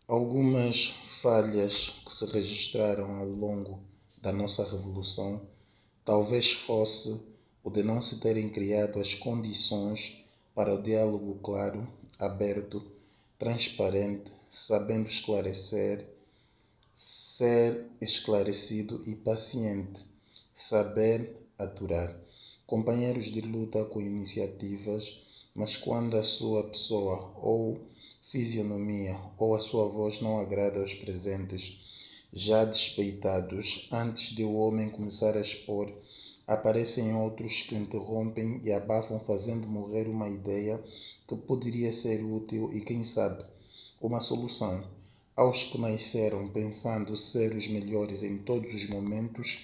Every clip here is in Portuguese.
Algumas falhas que se registraram ao longo da nossa revolução talvez fosse o de não se terem criado as condições para o diálogo claro, aberto, transparente, sabendo esclarecer, ser esclarecido e paciente, saber aturar. Companheiros de luta com iniciativas, mas quando a sua pessoa ou fisionomia ou a sua voz não agrada aos presentes, já despeitados, antes de o homem começar a expor, aparecem outros que interrompem e abafam, fazendo morrer uma ideia que poderia ser útil e, quem sabe, uma solução aos que nasceram pensando ser os melhores em todos os momentos,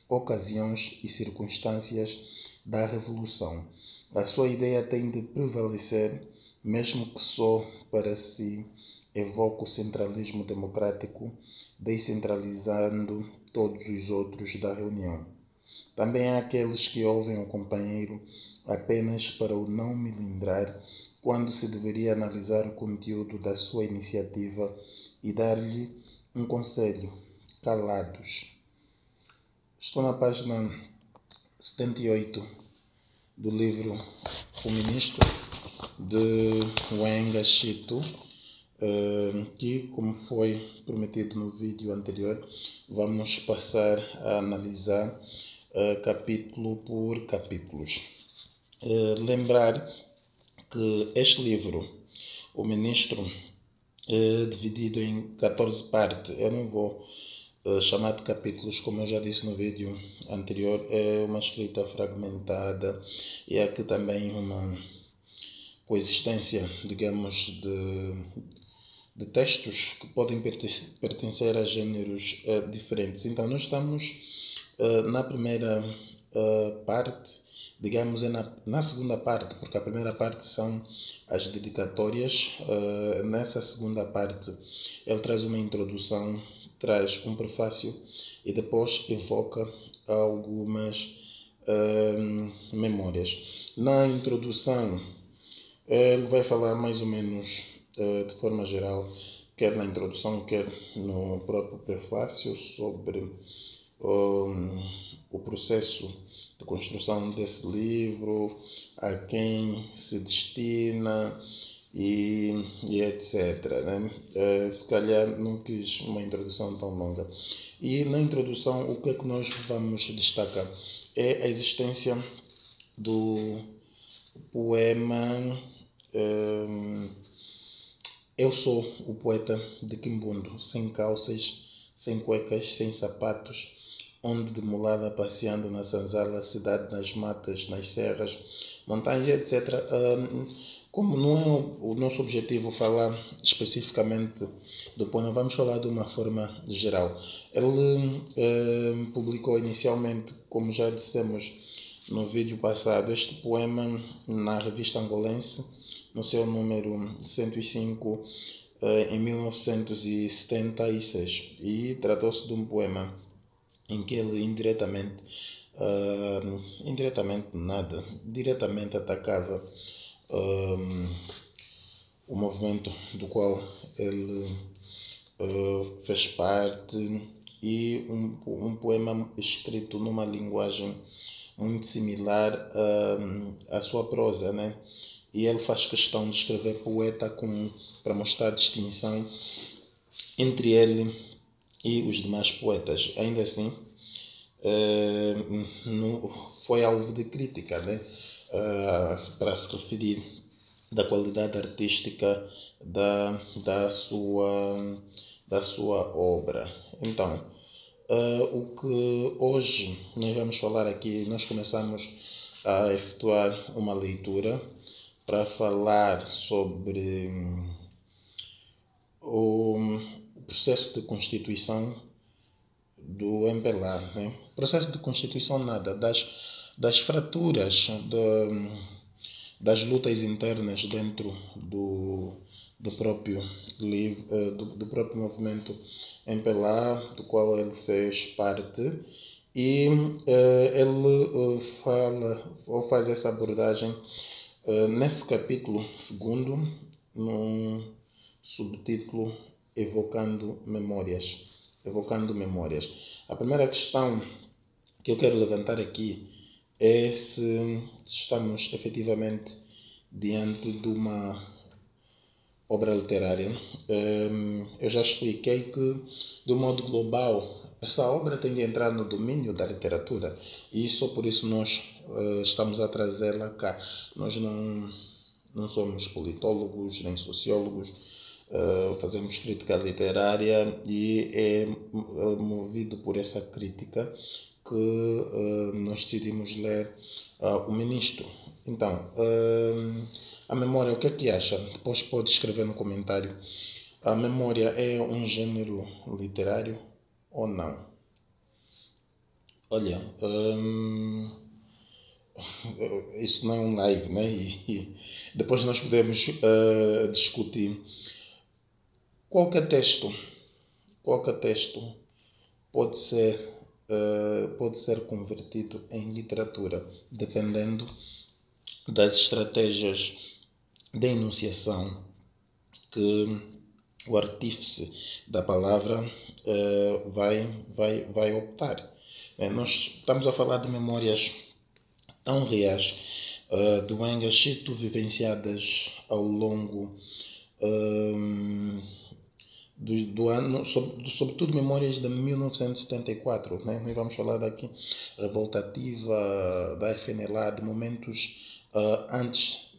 ocasiões e circunstâncias da revolução. A sua ideia tem de prevalecer, mesmo que só para si evoque o centralismo democrático, descentralizando todos os outros da reunião. Também há aqueles que ouvem o companheiro apenas para o não melindrar, quando se deveria analisar o conteúdo da sua iniciativa e dar-lhe um conselho, calados. Estou na página 78 do livro O Ministro, de Wenga Chito, que, como foi prometido no vídeo anterior, vamos passar a analisar capítulo por capítulos. Lembrar que este livro, O Ministro, é dividido em 14 partes. Eu não vou chamar de capítulos, como eu já disse no vídeo anterior, é uma escrita fragmentada e há aqui também uma coexistência, digamos, de textos que podem pertencer a gêneros diferentes. Então, nós estamos na primeira parte, digamos, na segunda parte, porque a primeira parte são as dedicatórias. Nessa segunda parte, ele traz uma introdução, traz um prefácio e depois evoca algumas memórias. Na introdução, ele vai falar mais ou menos de forma geral, quer na introdução, quer no próprio prefácio, sobre o processo de construção desse livro, a quem se destina e etc. Né? Se calhar não quis uma introdução tão longa. E na introdução, o que é que nós vamos destacar? É a existência do poema Eu Sou o Poeta de Quimbundo, sem calças, sem cuecas, sem sapatos, onde de mulada passeando na senzala, cidade nas matas, nas serras, montanhas, etc. Como não é o nosso objetivo falar especificamente do poema, vamos falar de uma forma geral. Ele publicou inicialmente, como já dissemos no vídeo passado, este poema na revista Angolense, no seu número 105, em 1976. E tratou-se de um poema em que ele indiretamente nada, diretamente atacava o movimento do qual ele fez parte, e um poema escrito numa linguagem muito similar à sua prosa, né? E ele faz questão de escrever poeta para mostrar a distinção entre ele e os demais poetas. Ainda assim, foi alvo de crítica, né? Para se referir da qualidade artística da sua obra. Então, o que hoje nós vamos falar aqui, nós começamos a efetuar uma leitura para falar sobre o processo de constituição do MPLA. Né? Processo de constituição nada, das fraturas, das lutas internas dentro do próprio do próprio movimento MPLA, do qual ele fez parte, e ele fala ou faz essa abordagem nesse capítulo segundo, num subtítulo evocando memórias. Evocando memórias. A primeira questão que eu quero levantar aqui é se estamos efetivamente diante de uma obra literária. Eu já expliquei que, de um modo global, essa obra tem de entrar no domínio da literatura e só por isso nós estamos a trazê-la cá. Nós não somos politólogos nem sociólogos, fazemos crítica literária e é movido por essa crítica que nós decidimos ler O Ministro. Então, a memória, o que é que acha? Depois pode escrever no comentário. A memória é um gênero literário ou não? Olha, isso não é um live, né? E depois nós podemos discutir. Qualquer texto pode ser convertido em literatura, dependendo das estratégias de enunciação que o artífice da palavra vai optar. Nós estamos a falar de memórias tão reais do Engaxito, vivenciadas ao longo do ano, sobretudo memórias de 1974, né? Nós vamos falar daqui revoltativa, da FNLA, de momentos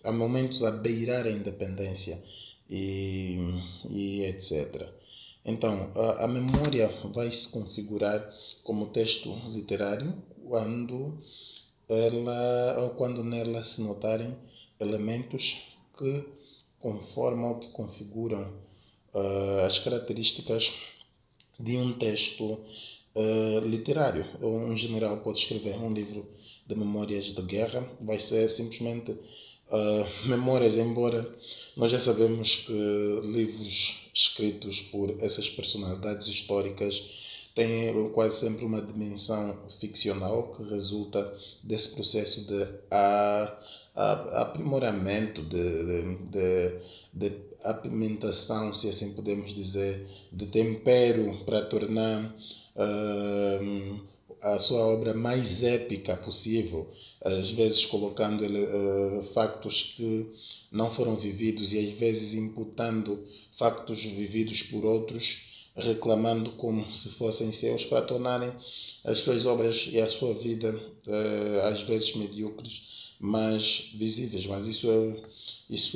há momentos a beirar a independência e etc. Então, a memória vai se configurar como texto literário quando nela se notarem elementos que conformam, que configuram as características de um texto literário. Um general pode escrever um livro de memórias de guerra, vai ser simplesmente memórias, embora nós já sabemos que livros escritos por essas personalidades históricas têm quase sempre uma dimensão ficcional que resulta desse processo de aprimoramento, de apimentação, se assim podemos dizer, de tempero para tornar a sua obra mais épica possível, às vezes colocando factos que não foram vividos e às vezes imputando factos vividos por outros, reclamando como se fossem seus, para tornarem as suas obras e a sua vida às vezes medíocres, mas visíveis. Mas isso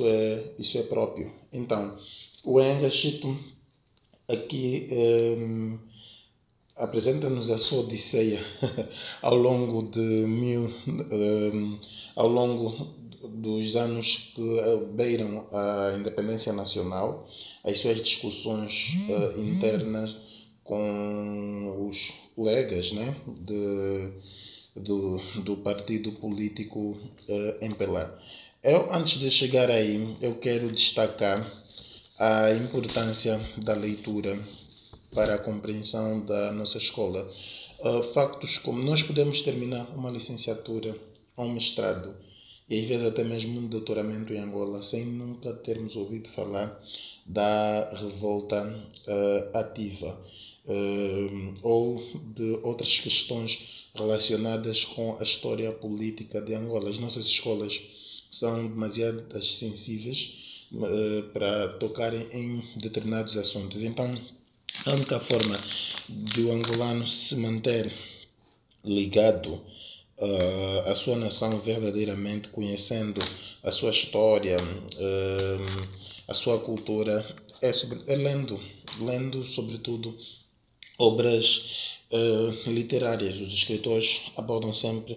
é próprio. Então, o Engaxito aqui apresenta-nos a sua odisseia ao longo dos anos que beiram a independência nacional, as suas discussões internas com os colegas, né, do partido político MPLA. Antes de chegar aí, eu quero destacar a importância da leitura para a compreensão da nossa escola. Factos como nós podemos terminar uma licenciatura ou um mestrado e às vezes até mesmo um doutoramento em Angola sem nunca termos ouvido falar da revolta ativa ou de outras questões relacionadas com a história política de Angola. As nossas escolas são demasiado sensíveis para tocarem em determinados assuntos. Então, a única forma de o angolano se manter ligado à sua nação verdadeiramente, conhecendo a sua história, a sua cultura, é lendo sobretudo obras literárias. Os escritores abordam sempre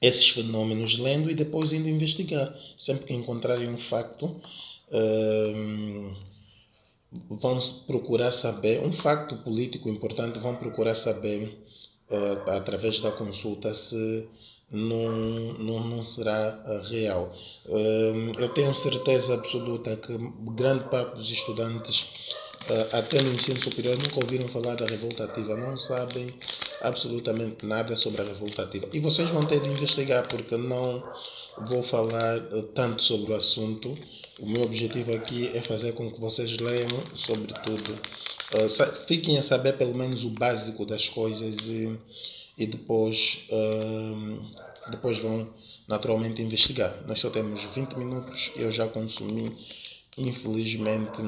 esses fenômenos lendo e depois indo investigar. Sempre que encontrarem um facto, vão procurar saber, um facto político importante, vão procurar saber através da consulta se não será real. Eu tenho certeza absoluta que grande parte dos estudantes até no ensino superior nunca ouviram falar da revolta ativa, não sabem absolutamente nada sobre a revolta ativa. E vocês vão ter de investigar, porque vou falar tanto sobre o assunto. O meu objetivo aqui é fazer com que vocês leiam sobre tudo. Fiquem a saber pelo menos o básico das coisas e depois vão naturalmente investigar. Nós só temos 20 minutos e eu já consumi, infelizmente,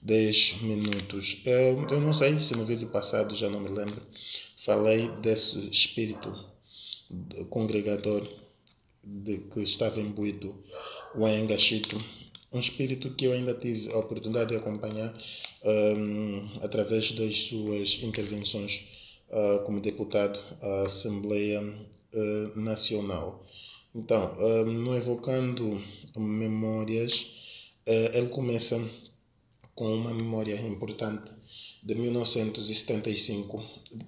10 minutos. Eu não sei se no vídeo passado, já não me lembro, falei desse espírito congregador que estava imbuído o Engashito, um espírito que eu ainda tive a oportunidade de acompanhar através das suas intervenções como deputado à Assembleia Nacional. Então, no Evocando Memórias, ele começa com uma memória importante de 1975,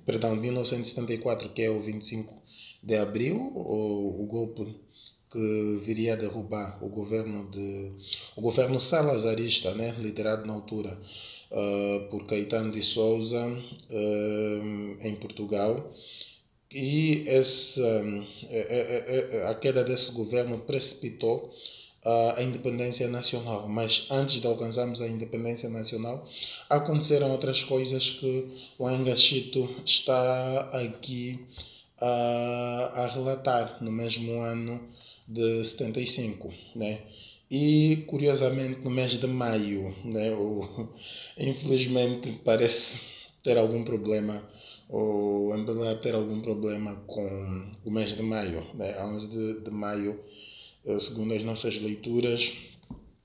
perdão, 1974, que é o 25 de abril, o golpe que viria a derrubar o governo salazarista, né, liderado na altura por Caetano de Souza em Portugal. E a queda desse governo precipitou a independência nacional. Mas antes de alcançarmos a independência nacional, aconteceram outras coisas que o Engashito está aqui a relatar no mesmo ano de 75, né? E curiosamente no mês de maio, né? Infelizmente parece ter algum problema, ou Embela ter algum problema com o mês de maio, né? A 11 de maio, segundo as nossas leituras,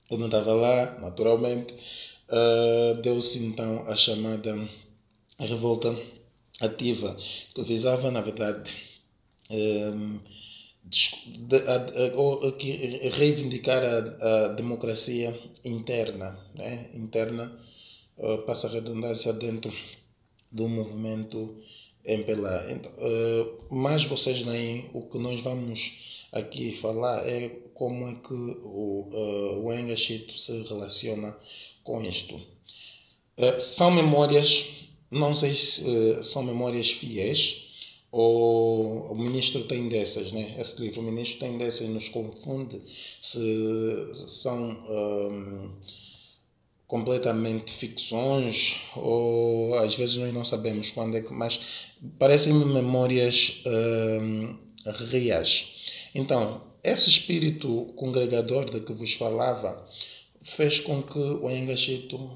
eu não estava lá, naturalmente, deu-se então a chamada revolta ativa, que visava, na verdade, reivindicar a democracia interna, né? Interna, passa a redundância, dentro do movimento MPLA. Então, mas vocês leem, o que nós vamos aqui falar é como é que o Engashito se relaciona com isto. São memórias, não sei se são memórias fiéis, ou o ministro tem dessas, né? Esse livro, o ministro tem dessas, nos confunde se são completamente ficções, ou às vezes nós não sabemos quando é que, mas parecem-me memórias reais. Então, esse espírito congregador de que vos falava fez com que o Engashito,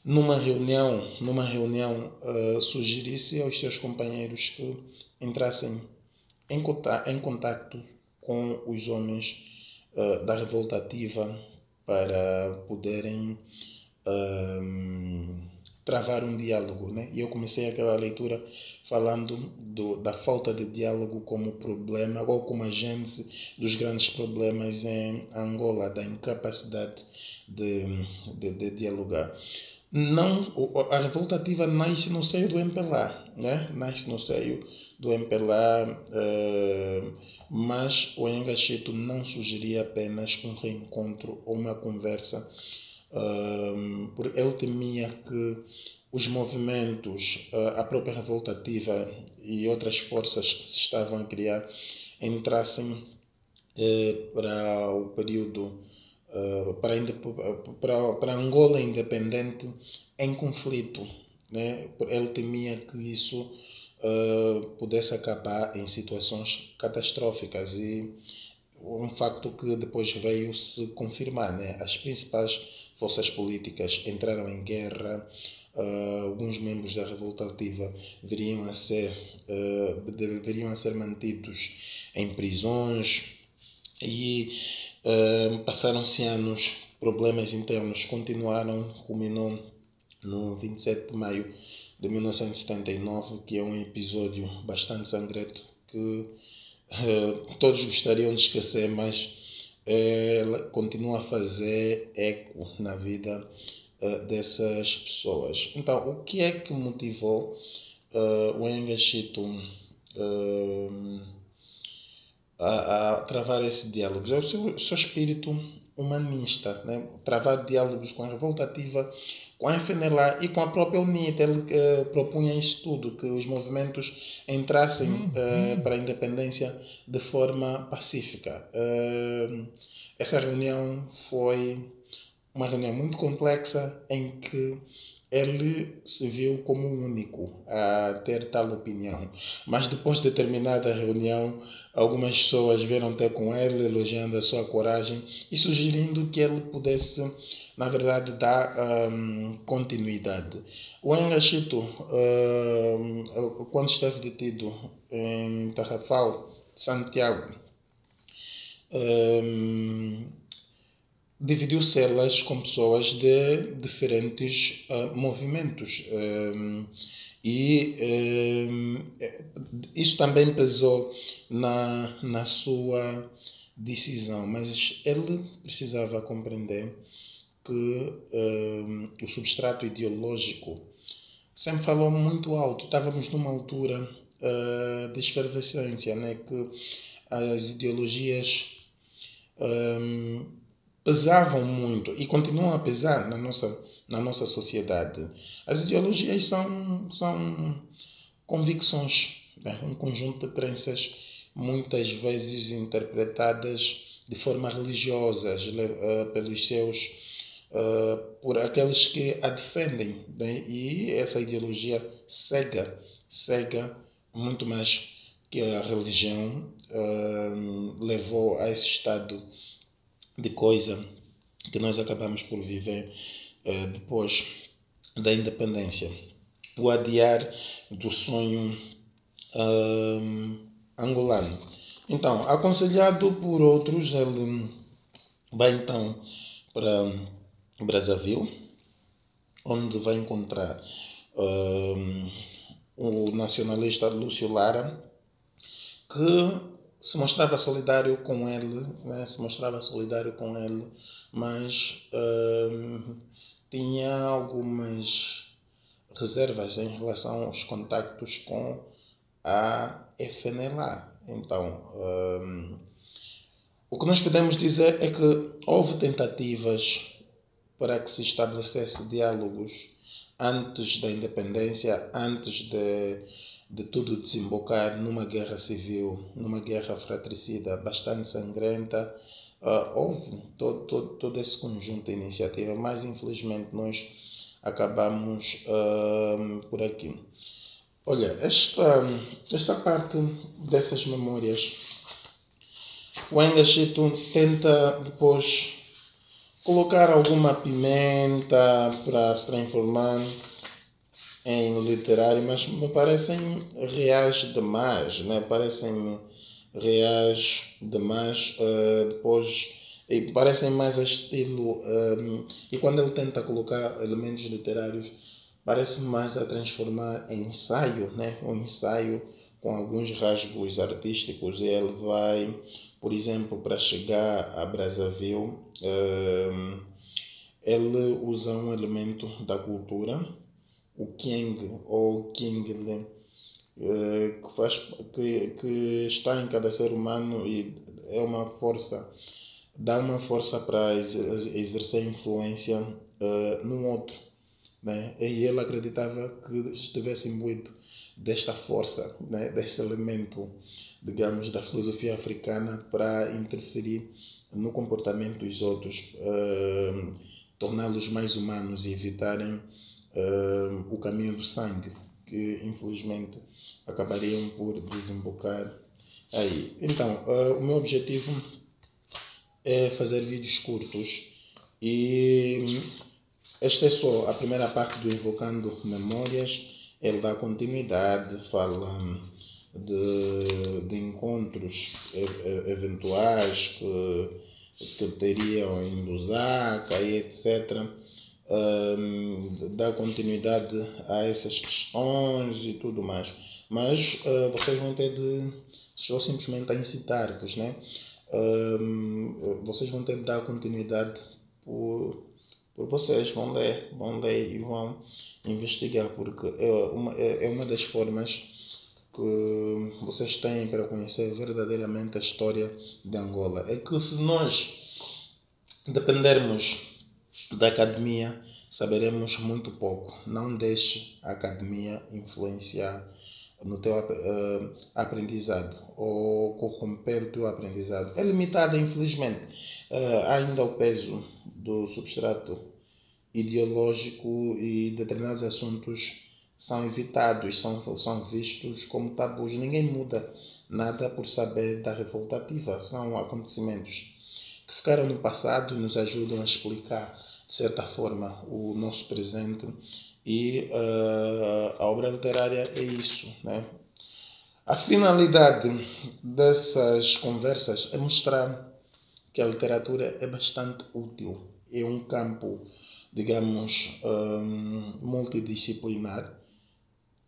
numa reunião sugerisse aos seus companheiros que entrassem em contacto com os homens da revolta ativa para poderem travar um diálogo, né? E eu comecei aquela leitura falando da falta de diálogo como problema, ou como a gênese dos grandes problemas em Angola, da incapacidade de dialogar. Não, a revolta ativa nasce no seio do MPLA, né? Nasce no seio do MPLA, mas o Engashito não sugeria apenas um reencontro ou uma conversa, porque ele temia que os movimentos, a própria revolta ativa e outras forças que se estavam a criar entrassem para o período para Angola independente em conflito, né? Ele temia que isso pudesse acabar em situações catastróficas, e um facto que depois veio se confirmar, né? As principais forças políticas entraram em guerra. Alguns membros da revolta ativa deveriam a ser mantidos em prisões, e passaram-se anos, problemas internos continuaram, culminou no 27 de maio de 1979, que é um episódio bastante sangrento que todos gostariam de esquecer, mas ela continua a fazer eco na vida dessas pessoas. Então, o que é que motivou o Engashito a travar esse diálogo? É o seu espírito humanista, né? Travar diálogos com a Revolta Ativa, com a FNLA e com a própria UNIT. Ele propunha isso tudo, que os movimentos entrassem para a independência de forma pacífica. Essa reunião foi uma reunião muito complexa em que ele se viu como o único a ter tal opinião. Mas depois de terminada a reunião, algumas pessoas vieram ter com ele, elogiando a sua coragem e sugerindo que ele pudesse, na verdade, dar continuidade. O Enga-Chito, quando esteve detido em Tarrafal, Santiago, dividiu celas com pessoas de diferentes movimentos. Isso também pesou na sua decisão, mas ele precisava compreender que o substrato ideológico sempre falou muito alto. Estávamos numa altura de efervescência, né, que as ideologias pesavam muito e continuam a pesar na nossa sociedade. As ideologias são convicções, né? Um conjunto de crenças muitas vezes interpretadas de forma religiosa pelos seus por aqueles que a defendem, né? E essa ideologia cega muito mais que a religião levou a esse estado de coisa que nós acabamos por viver depois da independência. O adiar do sonho angolano. Então, aconselhado por outros, ele vai então para Brazzaville, onde vai encontrar o nacionalista Lúcio Lara, que se mostrava solidário com ele, né? Mas tinha algumas reservas em relação aos contactos com a FNLA. Então, o que nós podemos dizer é que houve tentativas para que se estabelecesse diálogos antes da independência, antes de tudo desembocar numa guerra civil, numa guerra fratricida bastante sangrenta. Houve todo esse conjunto de iniciativas, mas infelizmente nós acabamos por aqui. Olha, esta parte dessas memórias, o Enga-Chito tenta depois colocar alguma pimenta para se transformar em literário, mas me parecem reais demais, né? Parecem reais demais, depois e parecem mais a estilo e quando ele tenta colocar elementos literários parece mais a transformar em ensaio, né? Um ensaio com alguns rasgos artísticos, e ele vai, por exemplo, para chegar a Brazzaville, ele usa um elemento da cultura, o Kyeng ou Kingle, que está em cada ser humano e é uma força, dá uma força para exercer influência no outro, né? E ele acreditava que estivesse imbuído desta força, né? Deste elemento, digamos, da filosofia africana para interferir no comportamento dos outros, torná-los mais humanos e evitarem o caminho do sangue, que infelizmente acabariam por desembocar aí. Então, o meu objetivo é fazer vídeos curtos e esta é só a primeira parte do Invocando Memórias. Ele dá continuidade, fala de encontros eventuais que teriam em Lusaka e etc. Dá continuidade a essas questões e tudo mais. Mas vocês vão ter de, estou simplesmente a incitar-vos, né? Vocês vão ter de dar continuidade por vocês, vão ler e vão investigar, porque é uma das formas que vocês têm para conhecer verdadeiramente a história de Angola. É que se nós dependermos da academia, saberemos muito pouco. Não deixe a academia influenciar no teu aprendizado ou corromper o teu aprendizado. É limitada, infelizmente. Há ainda o peso do substrato ideológico e determinados assuntos são evitados, são vistos como tabus. Ninguém muda nada por saber da revolta ativa. São acontecimentos que ficaram no passado e nos ajudam a explicar, de certa forma, o nosso presente. E a obra literária é isso, né? A finalidade dessas conversas é mostrar que a literatura é bastante útil. É um campo, digamos, multidisciplinar,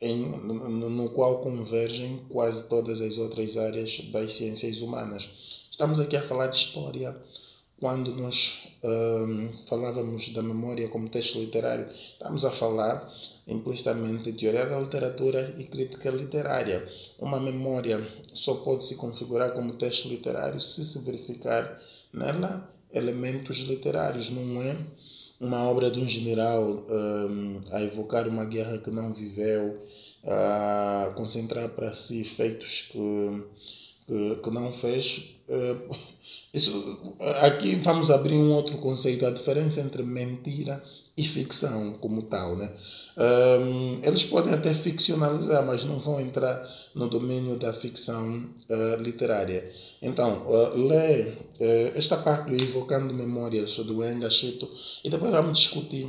no qual convergem quase todas as outras áreas das ciências humanas. Estamos aqui a falar de história. Quando nós falávamos da memória como texto literário, estamos a falar implicitamente de teoria da literatura e crítica literária. Uma memória só pode se configurar como texto literário se verificar nela elementos literários. Não é uma obra de um general a evocar uma guerra que não viveu, a concentrar para si feitos que não fez. Aqui vamos abrir um outro conceito, a diferença entre mentira e ficção como tal, né? Eles podem até ficcionalizar, mas não vão entrar no domínio da ficção literária. Então, lê esta parte do Evocando Memórias do Enga Cheto e depois vamos discutir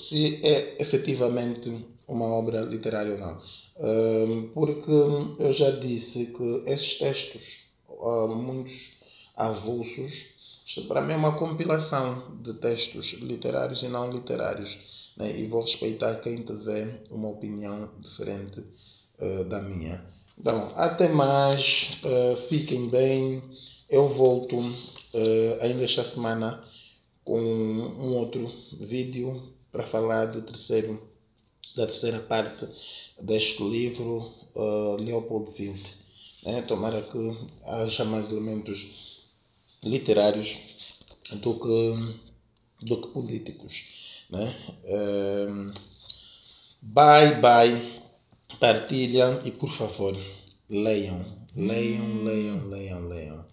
se é efetivamente uma obra literária ou não. Porque eu já disse que esses textos, muitos avulsos, isto para mim é uma compilação de textos literários e não literários, né? E vou respeitar quem tiver uma opinião diferente da minha. Então, até mais, fiquem bem. Eu volto ainda esta semana com um outro vídeo para falar da terceira parte deste livro, Leopold Wild. Tomara que haja mais elementos literários do que políticos. Né? Bye, bye. Partilha e, por favor, leiam. Leiam, leiam, leiam, leiam.